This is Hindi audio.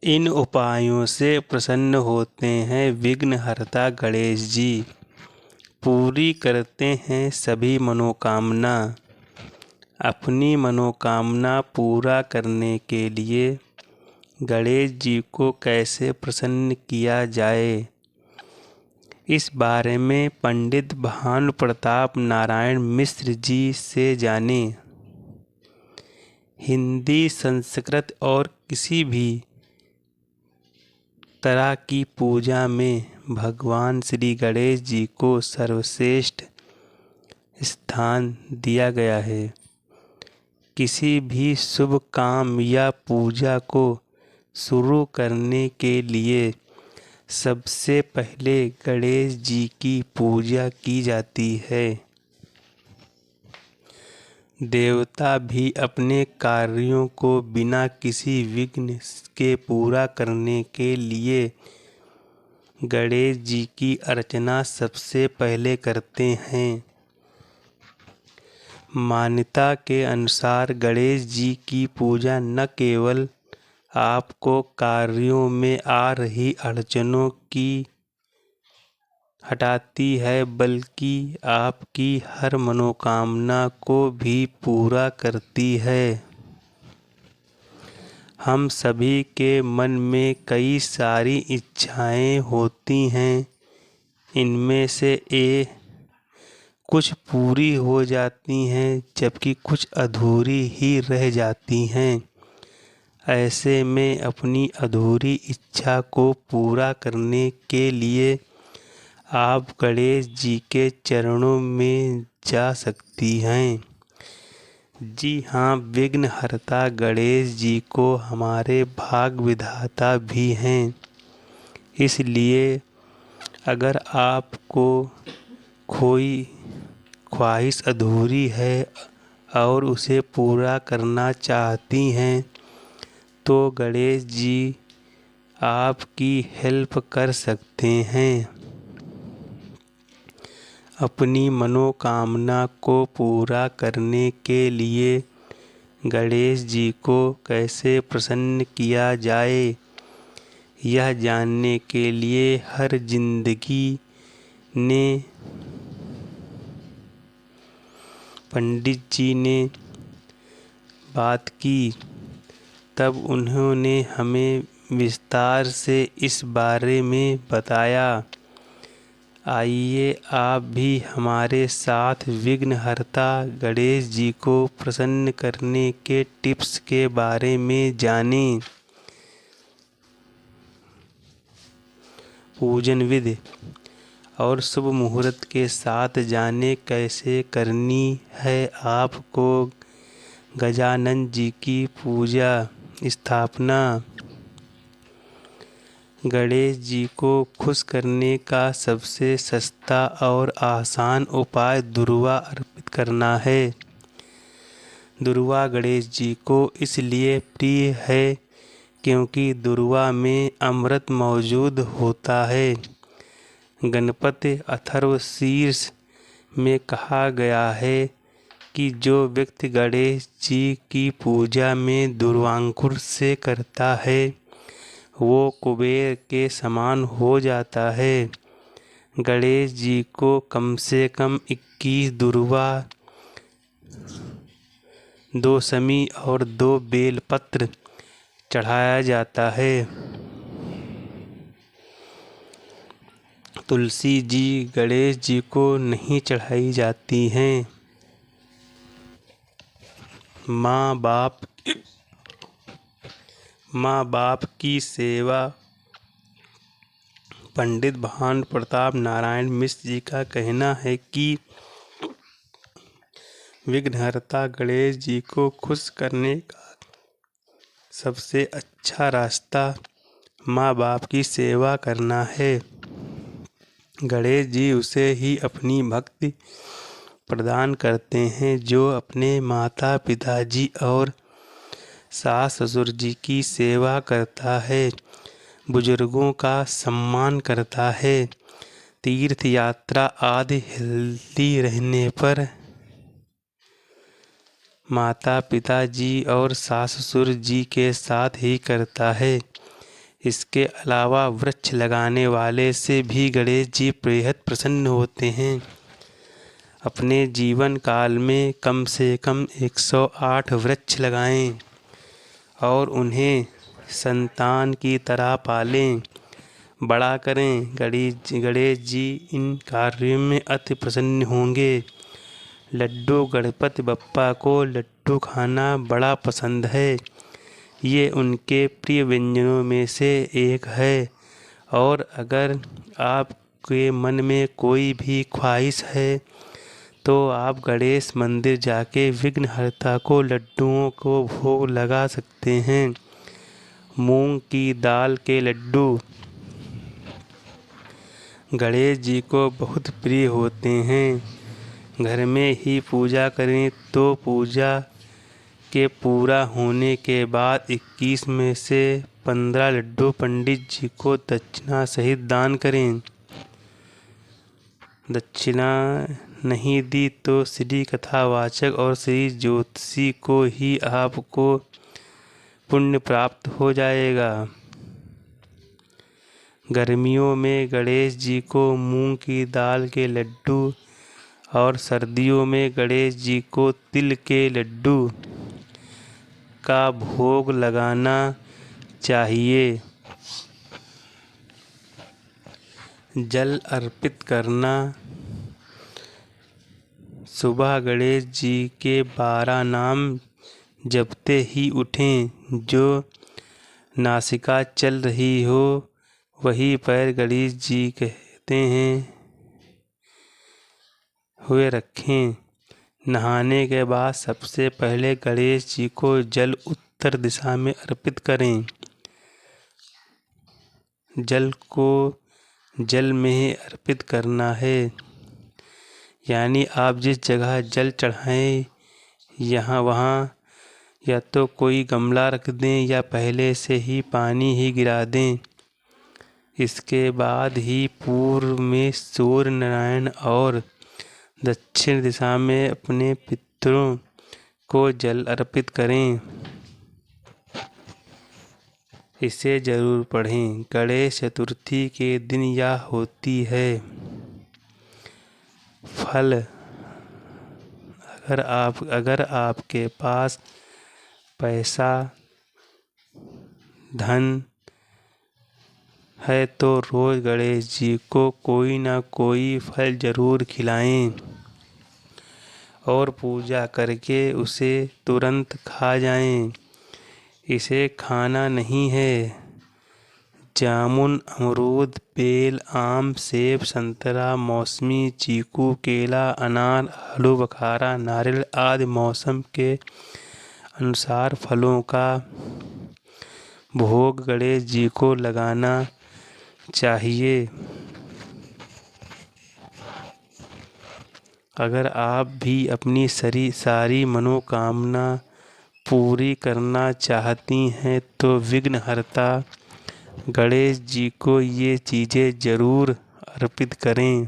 इन उपायों से प्रसन्न होते हैं विघ्नहर्ता गणेश जी। पूरी करते हैं सभी मनोकामना। अपनी मनोकामना पूरा करने के लिए गणेश जी को कैसे प्रसन्न किया जाए, इस बारे में पंडित भानु प्रताप नारायण मिश्र जी से जाने। हिंदी, संस्कृत और किसी भी तरह की पूजा में भगवान श्री गणेश जी को सर्वश्रेष्ठ स्थान दिया गया है। किसी भी शुभ काम या पूजा को शुरू करने के लिए सबसे पहले गणेश जी की पूजा की जाती है। देवता भी अपने कार्यों को बिना किसी विघ्न के पूरा करने के लिए गणेश जी की अर्चना सबसे पहले करते हैं। मान्यता के अनुसार गणेश जी की पूजा न केवल आपको कार्यों में आ रही अड़चनों की हटाती है, बल्कि आपकी हर मनोकामना को भी पूरा करती है। हम सभी के मन में कई सारी इच्छाएं होती हैं। इनमें से कुछ पूरी हो जाती हैं, जबकि कुछ अधूरी ही रह जाती हैं। ऐसे में अपनी अधूरी इच्छा को पूरा करने के लिए आप गणेश जी के चरणों में जा सकती हैं। जी हाँ, विघ्नहर्ता गणेश जी को हमारे भाग विधाता भी हैं। इसलिए अगर आपको कोई ख्वाहिश अधूरी है और उसे पूरा करना चाहती हैं, तो गणेश जी आपकी हेल्प कर सकते हैं। अपनी मनोकामना को पूरा करने के लिए गणेश जी को कैसे प्रसन्न किया जाए, यह जानने के लिए हर जिंदगी ने पंडित जी ने बात की, तब उन्होंने हमें विस्तार से इस बारे में बताया। आइए आप भी हमारे साथ विघ्नहर्ता गणेश जी को प्रसन्न करने के टिप्स के बारे में जानें। पूजन विधि और शुभ मुहूर्त के साथ जाने कैसे करनी है आपको गजानन जी की पूजा स्थापना। गणेश जी को खुश करने का सबसे सस्ता और आसान उपाय दुर्वा अर्पित करना है। दुर्वा गणेश जी को इसलिए प्रिय है क्योंकि दुर्वा में अमृत मौजूद होता है। गणपति अथर्वशीर्ष में कहा गया है कि जो व्यक्ति गणेश जी की पूजा में दुर्वांकुर से करता है, वो कुबेर के समान हो जाता है। गणेश जी को कम से कम 21 दुर्वा, 2 शमी और 2 बेलपत्र चढ़ाया जाता है। तुलसी जी गणेश जी को नहीं चढ़ाई जाती हैं। माँ बाप की सेवा। पंडित भानु प्रताप नारायण मिश्र जी का कहना है कि विघ्नहर्ता गणेश जी को खुश करने का सबसे अच्छा रास्ता माँ बाप की सेवा करना है। गणेश जी उसे ही अपनी भक्ति प्रदान करते हैं जो अपने माता पिताजी और सास ससुर जी की सेवा करता है, बुजुर्गों का सम्मान करता है, तीर्थ यात्रा आदि हेल्दी रहने पर माता पिता जी और सास ससुर जी के साथ ही करता है। इसके अलावा वृक्ष लगाने वाले से भी गणेश जी बेहद प्रसन्न होते हैं। अपने जीवन काल में कम से कम 108 वृक्ष लगाएं और उन्हें संतान की तरह पालें, बड़ा करें। गणेश जी इन कार्यों में अति प्रसन्न होंगे। लड्डू गणपति बप्पा को लड्डू खाना बड़ा पसंद है। ये उनके प्रिय व्यंजनों में से एक है। और अगर आपके मन में कोई भी ख्वाहिश है तो आप गणेश मंदिर जाके विघ्नहर्ता को लड्डुओं को भोग लगा सकते हैं। मूंग की दाल के लड्डू गणेश जी को बहुत प्रिय होते हैं। घर में ही पूजा करें तो पूजा के पूरा होने के बाद 21 में से 15 लड्डू पंडित जी को दक्षिणा सहित दान करें। दक्षिणा नहीं दी तो श्री कथावाचक और श्री ज्योतिषी को ही आपको पुण्य प्राप्त हो जाएगा। गर्मियों में गणेश जी को मूंग की दाल के लड्डू और सर्दियों में गणेश जी को तिल के लड्डू का भोग लगाना चाहिए। जल अर्पित करना। सुबह गणेश जी के 12 नाम जपते ही उठें। जो नासिका चल रही हो वहीं पर गणेश जी कहते हैं हुए रखें। नहाने के बाद सबसे पहले गणेश जी को जल उत्तर दिशा में अर्पित करें। जल को जल में ही अर्पित करना है, यानी आप जिस जगह जल चढ़ाएं वहाँ या तो कोई गमला रख दें या पहले से ही पानी ही गिरा दें। इसके बाद ही पूर्व में सूर्य नारायण और दक्षिण दिशा में अपने पितरों को जल अर्पित करें। इसे जरूर पढ़ें। गणेश चतुर्थी के दिन यह होती है। फल। अगर आपके पास पैसा धन है तो रोज गणेश जी को कोई ना कोई फल जरूर खिलाएं और पूजा करके उसे तुरंत खा जाएं। इसे खाना नहीं है। जामुन, अमरूद, बेल, आम, सेब, संतरा, मौसमी, चीकू, केला, अनार, आलू बुखारा, नारियल आदि मौसम के अनुसार फलों का भोग गणेश जी को लगाना चाहिए। अगर आप भी अपनी सारी मनोकामना पूरी करना चाहती हैं तो विघ्नहर्ता गणेश जी को ये चीज़ें ज़रूर अर्पित करें।